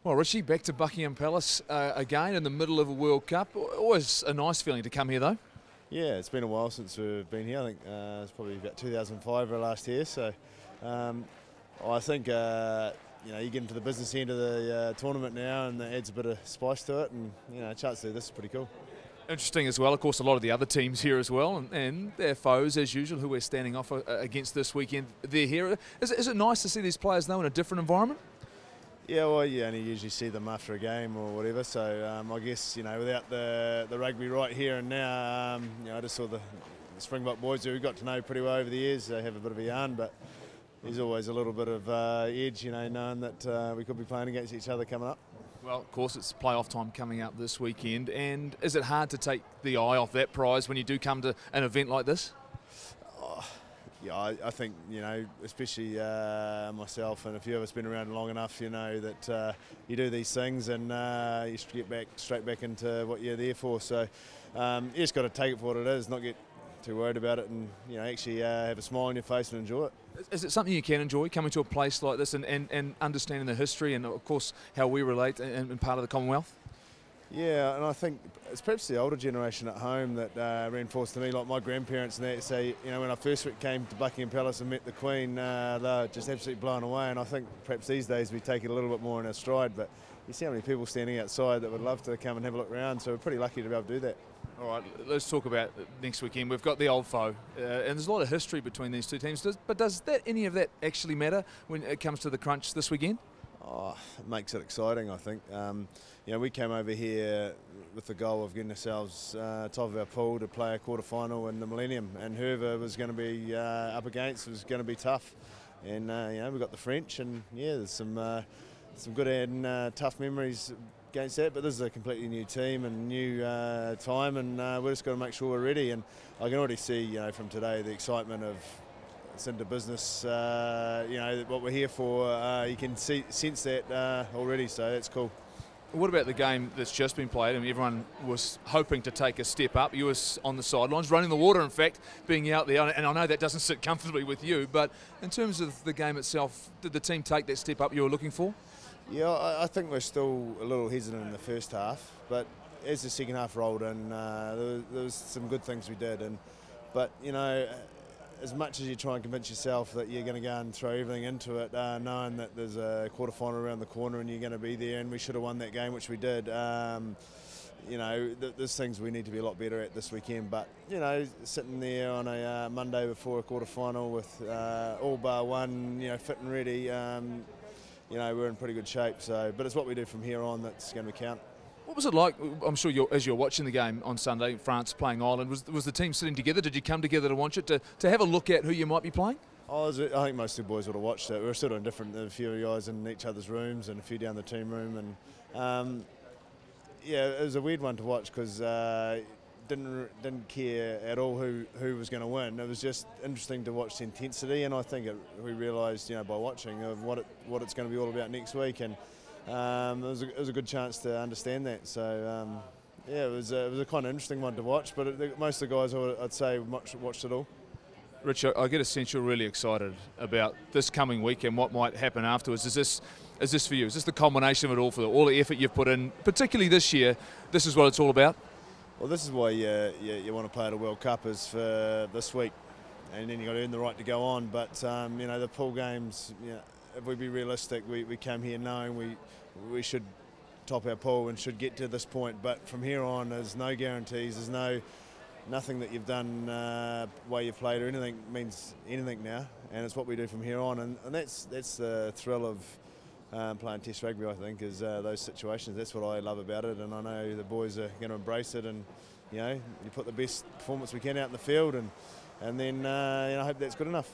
Well, Richie, back to Buckingham Palace again in the middle of a World Cup. Always a nice feeling to come here, though. Yeah, it's been a while since we've been here. I think it's probably about 2005 our last year. So I think you get into the business end of the tournament now, and that adds a bit of spice to it. And a chance to do this is pretty cool. Interesting as well, of course, a lot of the other teams here as well, and their foes as usual, who we're standing off against this weekend. They're here. Is it nice to see these players though in a different environment? Yeah, well, you only usually see them after a game or whatever. So I guess without the rugby right here and now, I just saw the Springbok boys who we got to know pretty well over the years. They have a bit of a yarn, but there's always a little bit of edge, knowing that we could be playing against each other coming up. Well, of course, it's playoff time coming up this weekend, and is it hard to take the eye off that prize when you do come to an event like this? Yeah, I think, especially myself and a few of us been around long enough, that you do these things and you get straight back into what you're there for. So you just got to take it for what it is, not get too worried about it, and actually have a smile on your face and enjoy it. Is it something you can enjoy, coming to a place like this and understanding the history and, of course, how we relate and part of the Commonwealth? Yeah, and I think it's perhaps the older generation at home that reinforced to me, like my grandparents and that, say, when I first came to Buckingham Palace and met the Queen, they were just absolutely blown away. And I think perhaps these days we take it a little bit more in our stride, but you see how many people standing outside that would love to come and have a look around, so we're pretty lucky to be able to do that. All right, let's talk about next weekend. We've got the old foe, and there's a lot of history between these two teams. But does any of that actually matter when it comes to the crunch this weekend? Oh, it makes it exciting, I think. We came over here with the goal of getting ourselves top of our pool to play a quarter-final in the Millennium, and whoever was going to be up against was going to be tough. And we got the French, and there's some good and tough memories against that. But this is a completely new team and new time, and we're just got to make sure we're ready. And I can already see, from today, the excitement of it's into business, what we're here for. You can sense that already, so that's cool. What about the game that's just been played? I mean, everyone was hoping to take a step up. You were on the sidelines, running the water, in fact, being out there. And I know that doesn't sit comfortably with you, but in terms of the game itself, did the team take that step up you were looking for? Yeah, I think we're still a little hesitant in the first half, but as the second half rolled in, there was some good things we did. But as much as you try and convince yourself that you're going to go and throw everything into it, knowing that there's a quarter-final around the corner and you're going to be there, and we should have won that game, which we did. There's things we need to be a lot better at this weekend. But, sitting there on a Monday before a quarter-final with all bar one, fit and ready, we're in pretty good shape. So, but it's what we do from here on that's going to count. What was it like? I'm sure as you're watching the game on Sunday, France playing Ireland, was the team sitting together? Did you come together to watch it, to have a look at who you might be playing? I think most of the boys would have watched it. We were sort of different, a few guys in each other's rooms and a few down the team room. And it was a weird one to watch because didn't care at all who was going to win. It was just interesting to watch the intensity, and I think we realised, by watching, of what it's going to be all about next week. And it was a good chance to understand that. So it was a kind of interesting one to watch. But most of the guys, I'd say, watched it all. Rich, I get a sense you're really excited about this coming week and what might happen afterwards. Is this for you? Is this the culmination of it all, for all the effort you've put in, particularly this year? This is what it's all about. Well, this is why you want to play at a World Cup, is for this week, and then you got to earn the right to go on. But the pool games, if we be realistic, we came here knowing we should top our pool and should get to this point. But from here on, there's no guarantees. There's nothing that you've done, way you've played or anything means anything now. And it's what we do from here on. And that's the thrill of playing Test rugby, I think, is those situations. That's what I love about it. And I know the boys are going to embrace it. And, you put the best performance we can out in the field. And then I hope that's good enough.